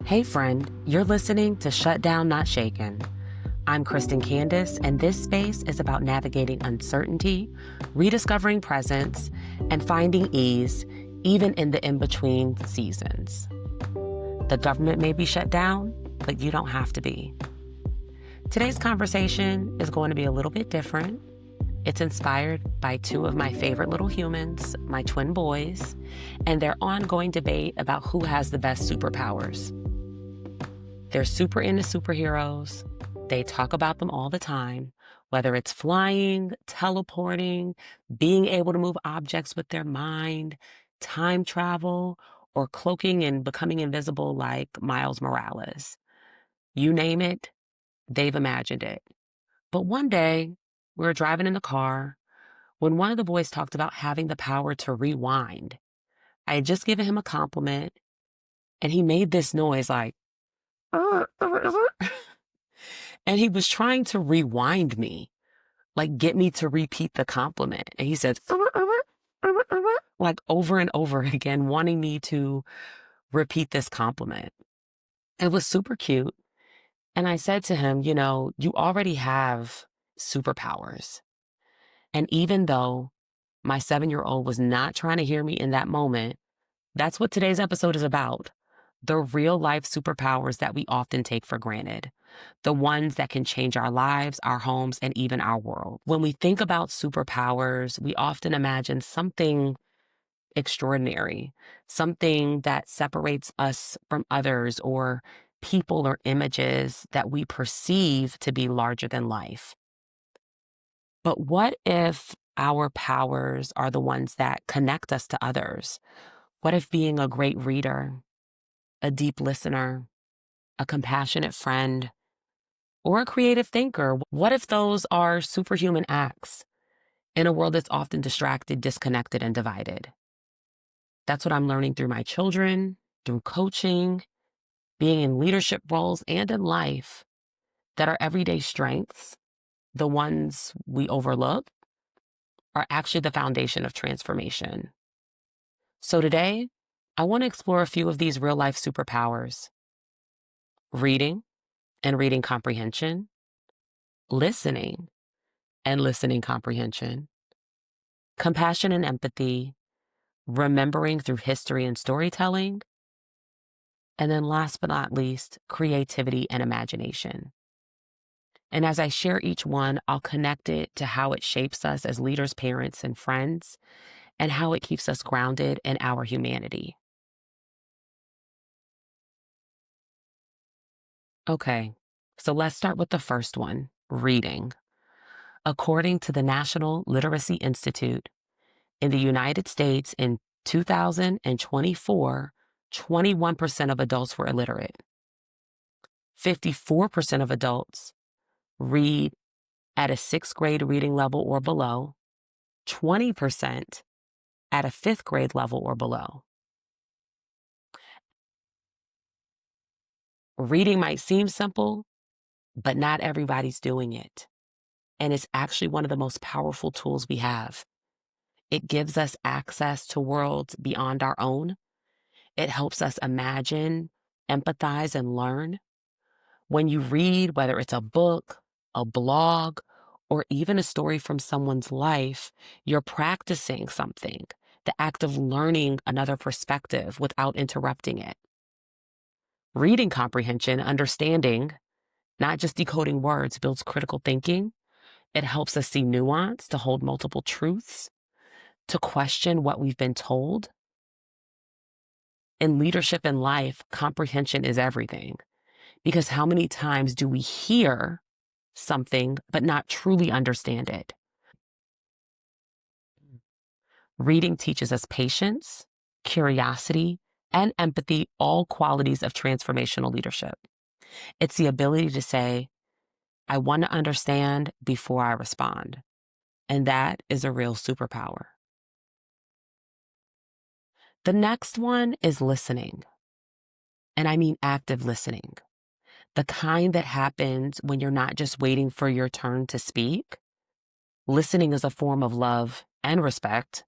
Hey friend, you're listening to Shut Down Not Shaken. I'm Cristin Candace, and this space is about navigating uncertainty, rediscovering presence, and finding ease, even in the in-between seasons. The government may be shut down, but you don't have to be. Today's conversation is going to be a little bit different. It's inspired by two of my favorite little humans, my twin boys, and their ongoing debate about who has the best superpowers. They're super into superheroes. They talk about them all the time, whether it's flying, teleporting, being able to move objects with their mind, time travel, or cloaking and becoming invisible like Miles Morales. You name it, they've imagined it. But one day, we were driving in the car when one of the boys talked about having the power to rewind. I had just given him a compliment, and he made this noise like, and he was trying to rewind me, like get me to repeat the compliment. And he said, like over and over again, wanting me to repeat this compliment. It was super cute. And I said to him, you already have superpowers. And even though my 7-year-old was not trying to hear me in that moment, that's what today's episode is about. The real life superpowers that we often take for granted. The ones that can change our lives, our homes, and even our world. When we think about superpowers, we often imagine something extraordinary, something that separates us from others, or people or images that we perceive to be larger than life. But what if our powers are the ones that connect us to others? What if being a great reader, a deep listener, a compassionate friend, or a creative thinker? What if those are superhuman acts in a world that's often distracted, disconnected, and divided? That's what I'm learning through my children, through coaching, being in leadership roles, and in life, that our everyday strengths, the ones we overlook, are actually the foundation of transformation. So today, I want to explore a few of these real life superpowers: reading and reading comprehension, listening and listening comprehension, compassion and empathy, remembering through history and storytelling, and then last but not least, creativity and imagination. And as I share each one, I'll connect it to how it shapes us as leaders, parents, and friends, and how it keeps us grounded in our humanity. Okay, so let's start with the first one, reading. According to the National Literacy Institute, in the United States in 2024, 21% of adults were illiterate. 54% of adults read at a sixth grade reading level or below, 20% at a fifth grade level or below. Reading might seem simple, but not everybody's doing it. And it's actually one of the most powerful tools we have. It gives us access to worlds beyond our own. It helps us imagine, empathize, and learn. When you read, whether it's a book, a blog, or even a story from someone's life, you're practicing something, the act of learning another perspective without interrupting it. Reading comprehension, understanding, not just decoding words, builds critical thinking. It helps us see nuance, to hold multiple truths, to question what we've been told. In leadership and life, comprehension is everything. Because how many times do we hear something but not truly understand it? Reading teaches us patience, curiosity, and empathy, all qualities of transformational leadership. It's the ability to say, I want to understand before I respond. And that is a real superpower. The next one is listening. And I mean active listening. The kind that happens when you're not just waiting for your turn to speak. Listening is a form of love and respect.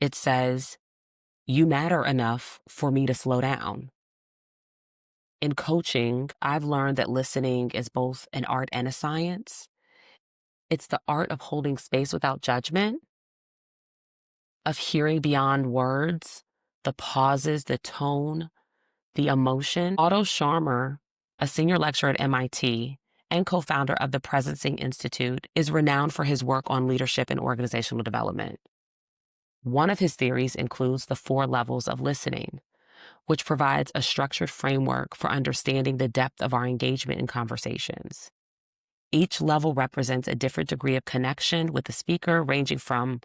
It says, you matter enough for me to slow down. In coaching, I've learned that listening is both an art and a science. It's the art of holding space without judgment, of hearing beyond words, the pauses, the tone, the emotion. Otto Scharmer, a senior lecturer at MIT and co-founder of the Presencing Institute, is renowned for his work on leadership and organizational development. One of his theories includes the 4 levels of listening, which provides a structured framework for understanding the depth of our engagement in conversations. Each level represents a different degree of connection with the speaker, ranging from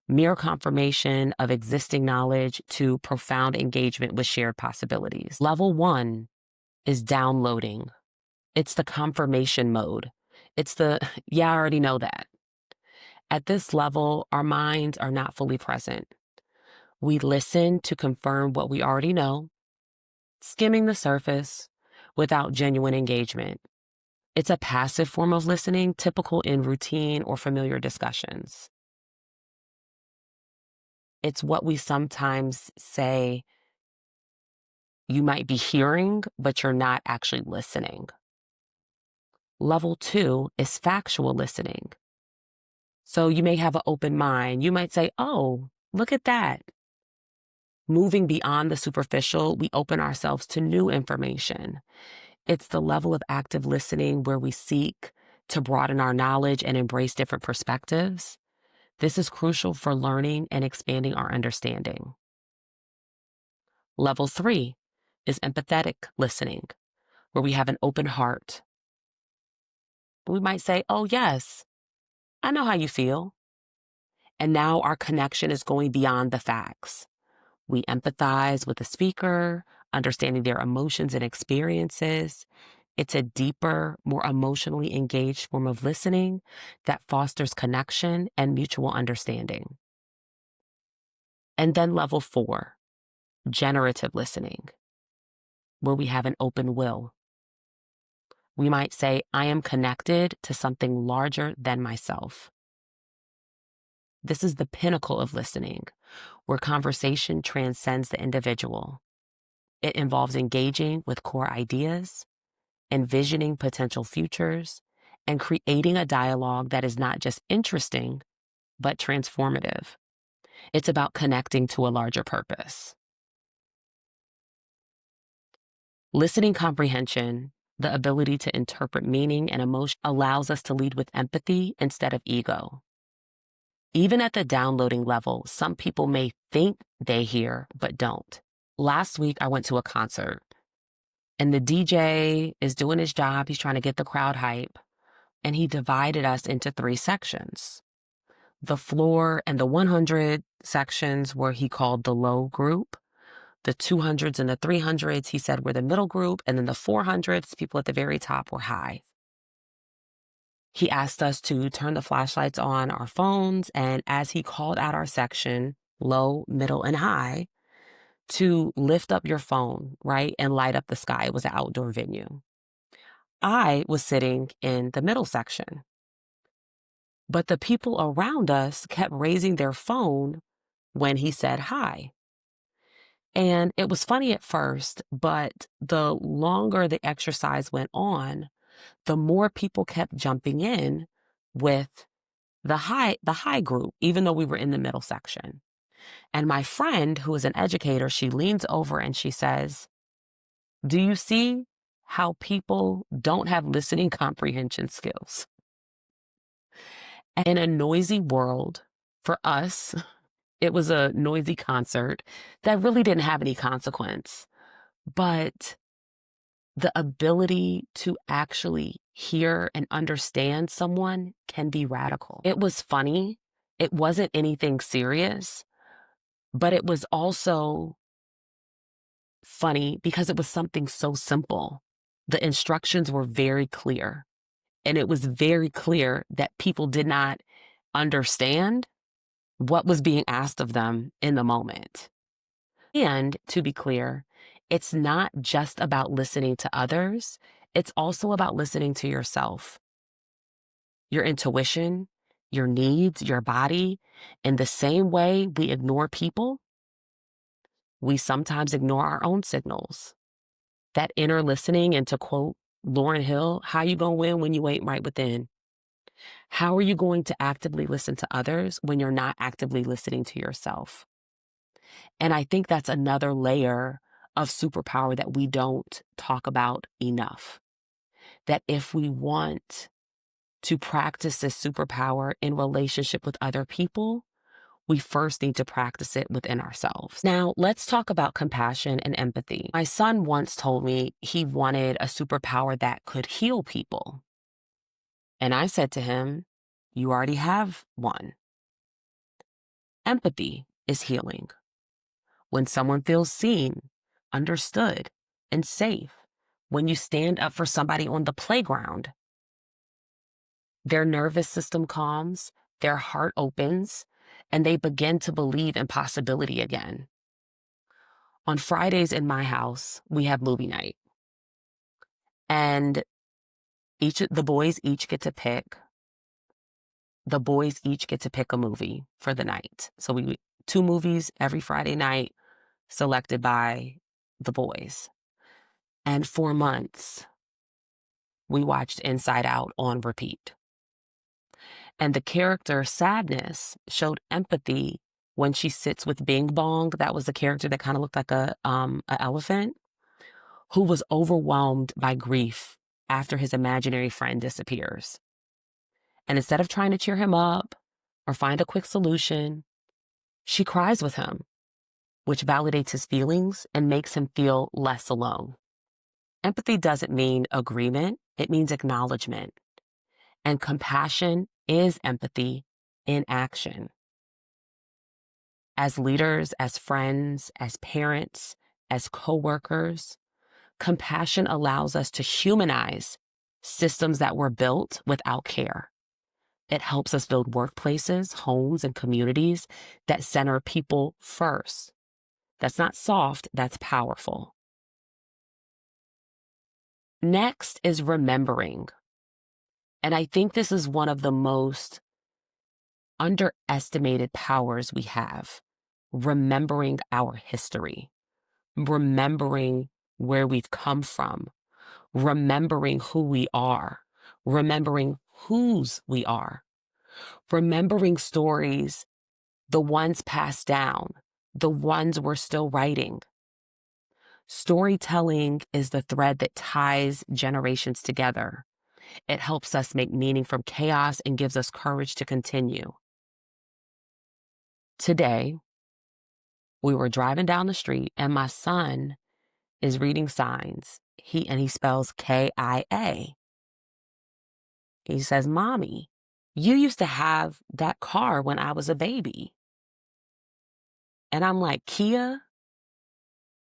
mere confirmation of existing knowledge to profound engagement with shared possibilities. Level 1 is downloading. It's the confirmation mode. It's the, yeah, I already know that. At this level, our minds are not fully present. We listen to confirm what we already know, skimming the surface without genuine engagement. It's a passive form of listening, typical in routine or familiar discussions. It's what we sometimes say you might be hearing, but you're not actually listening. Level 2 is factual listening. So you may have an open mind. You might say, oh, look at that. Moving beyond the superficial, we open ourselves to new information. It's the level of active listening where we seek to broaden our knowledge and embrace different perspectives. This is crucial for learning and expanding our understanding. Level 3 is empathetic listening, where we have an open heart. We might say, oh, yes, I know how you feel. And now our connection is going beyond the facts. We empathize with the speaker, understanding their emotions and experiences. It's a deeper, more emotionally engaged form of listening that fosters connection and mutual understanding. And then level 4, generative listening, where we have an open will. We might say, I am connected to something larger than myself. This is the pinnacle of listening, where conversation transcends the individual. It involves engaging with core ideas, envisioning potential futures, and creating a dialogue that is not just interesting, but transformative. It's about connecting to a larger purpose. Listening comprehension, the ability to interpret meaning and emotion, allows us to lead with empathy instead of ego. Even at the downloading level, some people may think they hear, but don't. Last week, I went to a concert, and the DJ is doing his job. He's trying to get the crowd hype, and he divided us into 3 sections. The floor and the 100 sections were he called the low group. The 200s and the 300s, he said, were the middle group, and then the 400s, people at the very top, were high. He asked us to turn the flashlights on our phones, and as he called out our section, low, middle, and high, to lift up your phone, right, and light up the sky. It was an outdoor venue. I was sitting in the middle section, but the people around us kept raising their phone when he said hi. And it was funny at first, but the longer the exercise went on, the more people kept jumping in with the high group, even though we were in the middle section. And my friend, who is an educator, she leans over and she says, do you see how people don't have listening comprehension skills? In a noisy world, for us, it was a noisy concert that really didn't have any consequence. But the ability to actually hear and understand someone can be radical. It was funny. It wasn't anything serious, but it was also funny because it was something so simple. The instructions were very clear, and it was very clear that people did not understand what was being asked of them in the moment. And to be clear, it's not just about listening to others. It's also about listening to yourself, your intuition, your needs, your body. In the same way we ignore people, we sometimes ignore our own signals. that inner listening, and to quote Lauryn Hill, how you gonna win when you ain't right within? How are you going to actively listen to others when you're not actively listening to yourself? And I think that's another layer of superpower that we don't talk about enough. That if we want to practice this superpower in relationship with other people, we first need to practice it within ourselves. Now, let's talk about compassion and empathy. My son once told me he wanted a superpower that could heal people. And I said to him, you already have one. Empathy is healing. When someone feels seen, understood, and safe, when you stand up for somebody on the playground, their nervous system calms, their heart opens, and they begin to believe in possibility again. On Fridays in my house, we have movie night. And the boys each get to pick a movie for the night. So we 2 movies every Friday night selected by the boys. And for months, we watched Inside Out on repeat. And the character Sadness showed empathy when she sits with Bing Bong. That was the character that kind of looked like a elephant, who was overwhelmed by grief after his imaginary friend disappears. And instead of trying to cheer him up or find a quick solution, she cries with him, which validates his feelings and makes him feel less alone. Empathy doesn't mean agreement, it means acknowledgement. And compassion is empathy in action. As leaders, as friends, as parents, as coworkers, compassion allows us to humanize systems that were built without care. It helps us build workplaces, homes, and communities that center people first. That's not soft, that's powerful. Next is remembering. And I think this is one of the most underestimated powers we have. Remembering our history, remembering where we've come from, remembering who we are, remembering whose we are, remembering stories, the ones passed down, the ones we're still writing. Storytelling is the thread that ties generations together. It helps us make meaning from chaos and gives us courage to continue. Today, we were driving down the street and my son is reading signs. He spells K-I-A. He says, Mommy, you used to have that car when I was a baby. And I'm like, Kia,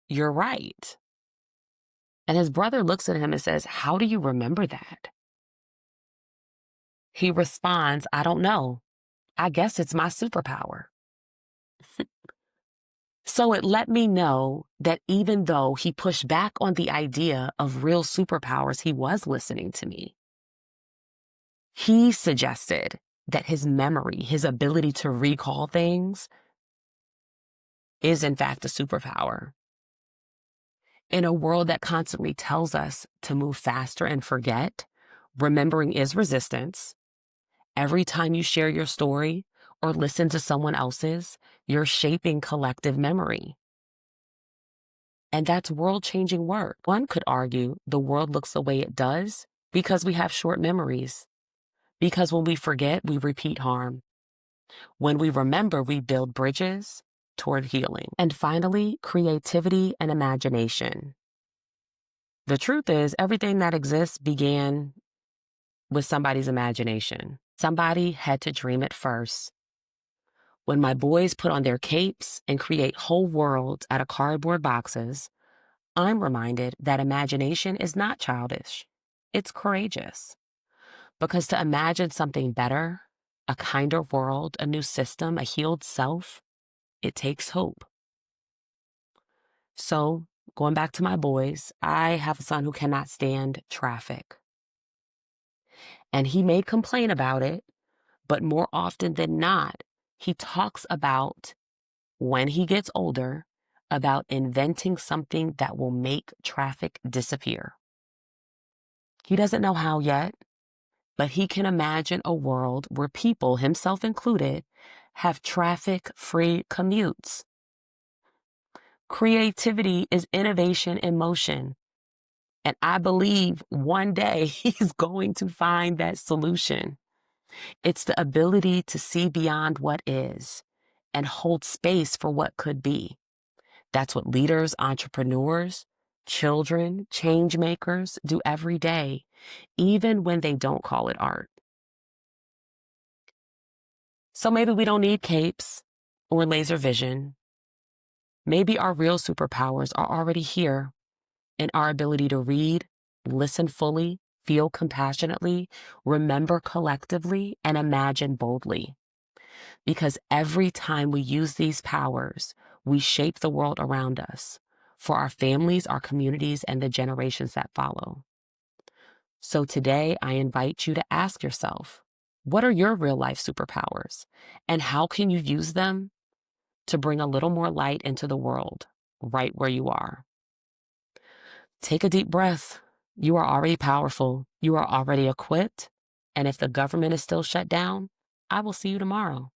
you're right. And his brother looks at him and says, how do you remember that? He responds, I don't know. I guess it's my superpower. So it let me know that even though he pushed back on the idea of real superpowers, he was listening to me. He suggested that his memory, his ability to recall things, is in fact a superpower. In a world that constantly tells us to move faster and forget, remembering is resistance. Every time you share your story or listen to someone else's, you're shaping collective memory. And that's world-changing work. One could argue the world looks the way it does because we have short memories. Because when we forget, we repeat harm. When we remember, we build bridges toward healing. And finally, creativity and imagination. The truth is, everything that exists began with somebody's imagination. Somebody had to dream it first. When my boys put on their capes and create whole worlds out of cardboard boxes, I'm reminded that imagination is not childish. It's courageous. Because to imagine something better, a kinder world, a new system, a healed self, it takes hope. So, going back to my boys, I have a son who cannot stand traffic. And he may complain about it, but more often than not, he talks about when he gets older, about inventing something that will make traffic disappear. He doesn't know how yet, but he can imagine a world where people, himself included, have traffic-free commutes. Creativity is innovation in motion. And I believe one day he's going to find that solution. It's the ability to see beyond what is and hold space for what could be. That's what leaders, entrepreneurs, children, change makers do every day, even when they don't call it art. So maybe we don't need capes or laser vision. Maybe our real superpowers are already here in our ability to read, listen fully, feel compassionately, remember collectively, and imagine boldly. Because every time we use these powers, we shape the world around us for our families, our communities, and the generations that follow. So today, I invite you to ask yourself, what are your real life superpowers? And how can you use them to bring a little more light into the world right where you are? Take a deep breath. You are already powerful. You are already equipped. And if the government is still shut down, I will see you tomorrow.